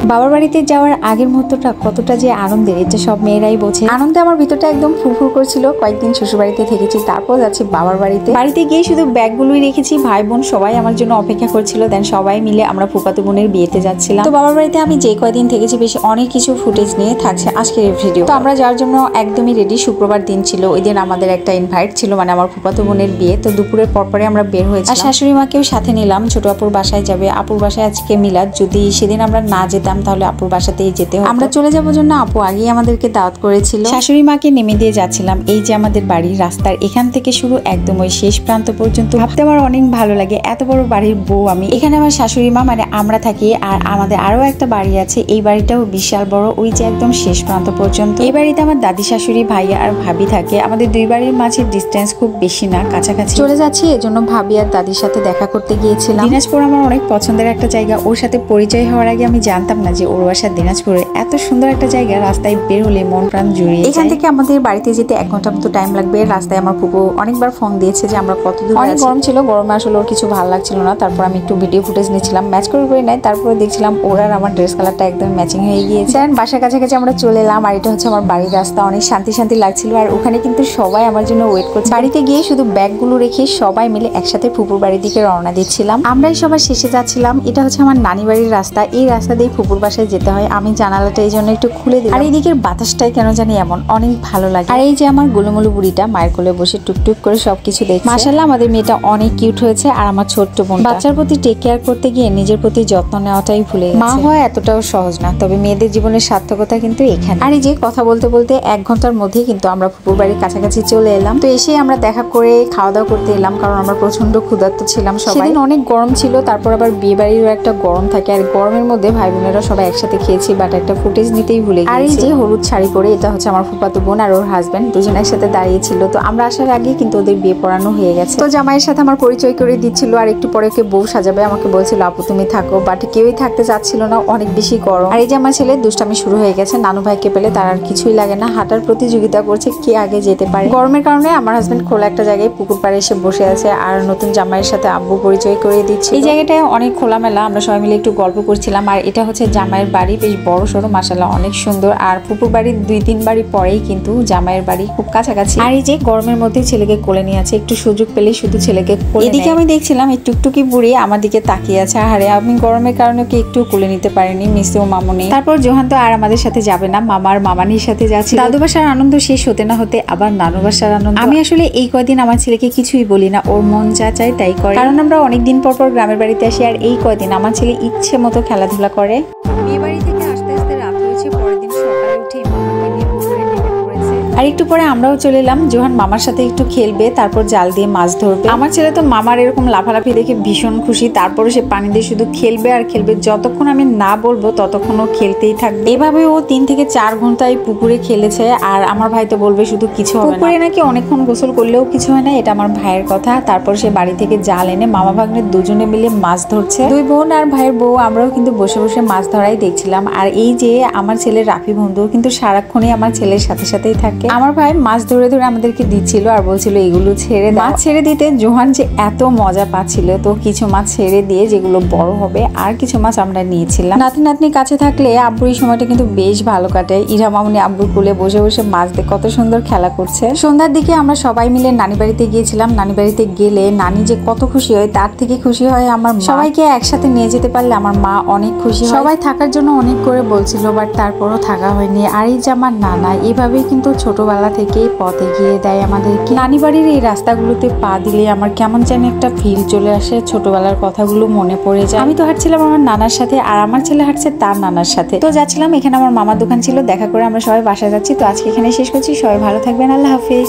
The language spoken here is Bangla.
বাবার বাড়িতে যাওয়ার আগের মুহূর্তটা কতটা যে আনন্দের, এটা সব মেয়েরাই বোঝে। আনন্দে আমার ভিতরটা একদম ফুরফুর করছিল। কয়েকদিন শ্বশুর বাড়িতে থেকেছি, তারপর যাচ্ছি বাবার বাড়িতে। বাড়িতে গিয়ে শুধু ব্যাগগুলোই রেখেছি, ভাই বোন সবাই আমার জন্য অপেক্ষা করছিল। দেন সবাই মিলে আমরা ফুফাতো বোনের বিয়েতে যাচ্ছিলাম। তো বাবার বাড়িতে আমি যে কয়দিন থেকেছি বেশ অনেক কিছু ফুটেজ নিয়ে থাকছে আজকের এই ভিডিও। তো আমরা যাওয়ার জন্য একদমই রেডি। শুক্রবার দিন ছিল, ওই দিন আমাদের একটা ইনভাইট ছিল, মানে আমার ফুফাতো বোনের বিয়ে। তো দুপুরের পরপরে আমরা বের হয়েছি। আর শাশুড়ি মাকেও সাথে নিলাম, ছোট আপুর বাসায় যাবে। আপুর বাসায় আজকে মিলাদ, যদি সেদিন আমরা না যেতাম তাহলে আপুর বাসাতেই যেতে হবে। আমরা চলে যাবো জন্য আপু আগেই আমাদেরকে দাওয়াত করেছিল। শাশুড়ি মাকে নেমে দিয়ে যাচ্ছিলাম। এই যে আমাদের বাড়ি, রাস্তার এখান থেকে শুরু একদম ওই শেষ প্রান্ত পর্যন্ত। ভাবতে আমার অনেক ভালো লাগে, এত বড় বাড়ির বউ আমি। এখানে আমার শাশুড়ি মা মানে আমরা থাকি, আর আমাদের আরো একটা বাড়ি আছে। এই বাড়িটাও বিশাল বড়, ওই যে একদম শেষ প্রান্ত পর্যন্ত। এই বাড়িতে আমার দাদি শাশুড়ি, ভাইয়া আর ভাবি থাকে। আমাদের দুই বাড়ির মাঝে ডিস্টেন্স খুব বেশি না, কাছাকাছি চলে যাচ্ছি। এজন্য ভাবি আর দাদির সাথে দেখা করতে গিয়েছিলাম। দিনাজপুর আমার অনেক পছন্দের একটা জায়গা। ওর সাথে পরিচয় হওয়ার আগে আমি জানতাম না যে ওর বাসা দিনাজপুরে। এত সুন্দর একটা জায়গা, রাস্তায় বের হলে মন প্রাণ জুড়িয়ে যায়। এখান থেকে আমাদের বাড়িতে যেতে 1 ঘন্টা মতো টাইম লাগবে। রাস্তায় আমার ফুপু অনেকবার ফোন দিয়েছে যে আমরা কত দূর। অনেক গরম ছিল, গরমে আসলে ওর কিছু ভালো লাগছিল না। তারপর আমি একটু ভিডিও ফুটেজ নিয়েছিলাম, ম্যাচ করে নাই। তারপরে দেখছিলাম ওর আর আমার ড্রেস কালারটা একদম ম্যাচিং হয়ে গিয়েছে। বাসার কাছাকাছি আমরা চলে এলাম, আর এটা হচ্ছে আমার বাড়ির রাস্তা। অনেক শান্তি শান্তি লাগছিল, আর ওখানে কিন্তু সবাই আমার জন্য ওয়েট করছে। বাড়িতে গিয়ে শুধু ব্যাগগুলো রেখে সবাই মিলে একসাথে ফুপুর বাড়ির দিকে রওনা দিচ্ছিলাম। আমরাই সবাই শেষে যাচ্ছিলাম। এটা হচ্ছে আমার নানি বাড়ির রাস্তা। এই রাস্তা দিয়ে ফুপুর বাসায় যেতে হয়। আমি জানালাটা এই জন্য একটু খুলে দিই। আর এই দিকের বাতাসটাই কেন জানি এমন অনেক ভালো লাগে। আর এই যে আমার গোলুমলু বুড়িটা মায়ের কোলে বসে টুকটুক করে সবকিছু দেখছে। মাশাআল্লাহ আমাদের মেয়েটা অনেক কিউট হয়েছে। আর আমার ছোট্ট বোন, বাচ্চার প্রতি টেক কেয়ার করতে গিয়ে নিজের প্রতি যত্ন নেওয়াটাই ভুলে গেছে। মা হওয়া এতটাও সহজ না, তবে মেয়েদের জীবনের সার্থকতা কিন্তু এখানে। আর এই যে কথা বলতে বলতে 1 ঘন্টার মধ্যেই কিন্তু আমরা ফুপুর বাড়ির কাছাকাছি চলে এলাম। তো এসে আমরা দেখা করে খাওয়া দাওয়া করতে এলাম, কারণ আমরা প্রচন্ড ক্ষুধার্ত ছিলাম সবাই। সেদিন অনেক গরম ছিল, তারপর আবার বিয়ে বাড়িরও একটা গরম থাকে। আর গরমের মধ্যে ভাই বোনেরা সবাই একসাথে খেয়েছি, বাট একটা ফুটেজ নিতেই ভুলে গেছি। আর এই যে হলুদ শাড়ি পরে, এটা হচ্ছে আমার ফুফাতো বোন আর ওর হাজবেন্ড, দুজন একসাথে দাঁড়িয়েছিল। তো আমরা আসার আগে কিন্তু ওদের বিয়ে পড়ানো হয়ে গেছে। তো জামাইয়ের সাথে আমার পরিচয় করে দিচ্ছিল, আর একটু পরে ওকে বউ সাজাবে। আমাকে বলছিল আপু তুমি থাকো, বাট কেউই থাকতে চাচ্ছিল না, অনেক বেশি গরম। আর এই যে আমার ছেলে দুষ্টামি শুরু হয়ে গেছে। নানু ভাইকে পেলে তার আর কিছুই লাগে না, হাঁটার প্রতিযোগিতা করছে কে আগে যেতে পারে। গরমের কারণে আমার হাজবেন্ড খোলা একটা জায়গায় পুকুর পাড়ে এসে বসে আছে, আর নতুন জামাইয়ের সাথে আব্বু পরিচয় করে দিচ্ছে। এই জায়গাটায় অনেক খোলামেলা, আমরা সবাই মিলে একটু গল্প করছিলাম। আর এটা হচ্ছে জামাইয়ের বাড়ি, বেশ বড় সড়ো, মাশাআল্লাহ অনেক সুন্দর। আর পুকুর বাড়ির 2-3 বাড়ি পরেই কিন্তু জামাইয়ের বাড়ি, খুব কাছাকাছি। আর এই যে গরমের মধ্যে ছেলেকে কোলে নিয়ে আছে, একটু সুযোগ পেলে শুধু ছেলেকে কোলে। এদিকে আমি দেখছিলাম এই টুকটুকি বুড়ি আমার দিকে তাকিয়ে আছে। আরে আমি গরমের কারণে ওকে একটু কোলে নিতে পারিনি, মিসেও মামুনি। তারপর জোহান তো আর আমাদের সাথে যাবে না, মামার মামানির সাথে যাচ্ছে। দাদু বাসার আনন্দ শেষ হতে না হতে আবার নানু বাসার আনন্দ। আমি আসলে এই কয়দিন আমার ছেলেকে কিছুই বলি না, ওর মন যা চায় তাই করে, কারণ আমরা অনেকদিন পর গ্রামের বাড়িতে আসি। আর এই কয়দিন আমার ছেলে ইচ্ছে মতো খেলাধুলা করে। বিয়ে বাড়ি থেকে আসতে আসতে রাত হয়েছে, পরের দিন সকালে উঠে মামাকে নিয়ে পুকুরে নেমে পড়েছে। আর একটু পরে আমরাও চলে এলাম। জোহান মামার সাথে একটু খেলবে, তারপর জাল দিয়ে মাছ ধরবে। আমার ছেলে তো মামার এরকম লাফালাফি দেখে ভীষণ খুশি। তারপরে সে পানি দিয়ে শুধু খেলবে আর খেলবে, যতক্ষণ আমি না বলবো ততক্ষণ ও খেলতেই থাকবে। এভাবে ও 3 থেকে 4 ঘন্টায় পুকুরে খেলেছে। আর আমার ভাই তো বলবে শুধু কিছু হবে না, পুকুরে নাকি অনেকক্ষণ গোসল করলেও কিছু হয় না, এটা আমার ভাইয়ের কথা। তারপর সে বাড়ি থেকে জাল এনে মামা ভাগ্নে দুজনে মিলে মাছ ধরছে। 2 বোন আর ভাইয়ের বউ, আমরাও কিন্তু বসে বসে মাছ ধরাই দেখছিলাম। আর এই যে আমার ছেলের রাফি বন্ধু কিন্তু সারাক্ষণই আমার ছেলের সাথে সাথেই থাকে। আমার ভাই মাছ ধরে ধরে আমাদেরকে দিচ্ছিল আর বলছিল এগুলো ছেড়ে দাও। মাছ ছেড়ে দিতে জোহান যে এত মজা পাচ্ছিল, তো কিছু মাছ ছেড়ে দিয়ে যেগুলো বড় হবে আর কিছু মাছ আমরা নিয়েছিলাম। নাতি নাতনি কাছে থাকলে আব্বুর এই সময়টা কিন্তু বেশ ভালো কাটে। ইরা মামুনি আব্বুর কোলে বসে বসে মাছ দিয়ে কত সুন্দর খেলা করছে। সন্ধ্যার দিকে আমরা সবাই মিলে নানি বাড়িতে গিয়েছিলাম। নানি বাড়িতে গেলে নানি যে কত খুশি হয়, তার থেকে খুশি হয় আমার মা। সবাইকে একসাথে নিয়ে যেতে পারলে আমার মা অনেক খুশি হয়। সবাই থাকার জন্য অনেক করে বলছিল, বাট তারপরও থাকা হয়নি। আর এই যে আমার নানা, এভাবেই কিন্তু ছোটবেলা থেকে পথে গিয়ে দেয় আমাদেরকে। নানি বাড়ির এই রাস্তাগুলোতে পা দিলে আমার কেমন যেন একটা ফিল চলে আসে, ছোটবেলার কথাগুলো মনে পড়ে যায়। আমি তো হাঁটছিলাম আমার নানার সাথে, আর আমার ছেলে হাঁটছে তার নানার সাথে। তো যাচ্ছিলাম, এখানে আমার মামার দোকান ছিল, দেখা করে আমরা সবাই বাসা যাচ্ছি। তো আজকে এখানে শেষ করছি, সবাই ভালো থাকবেন, আল্লাহ হাফেজ।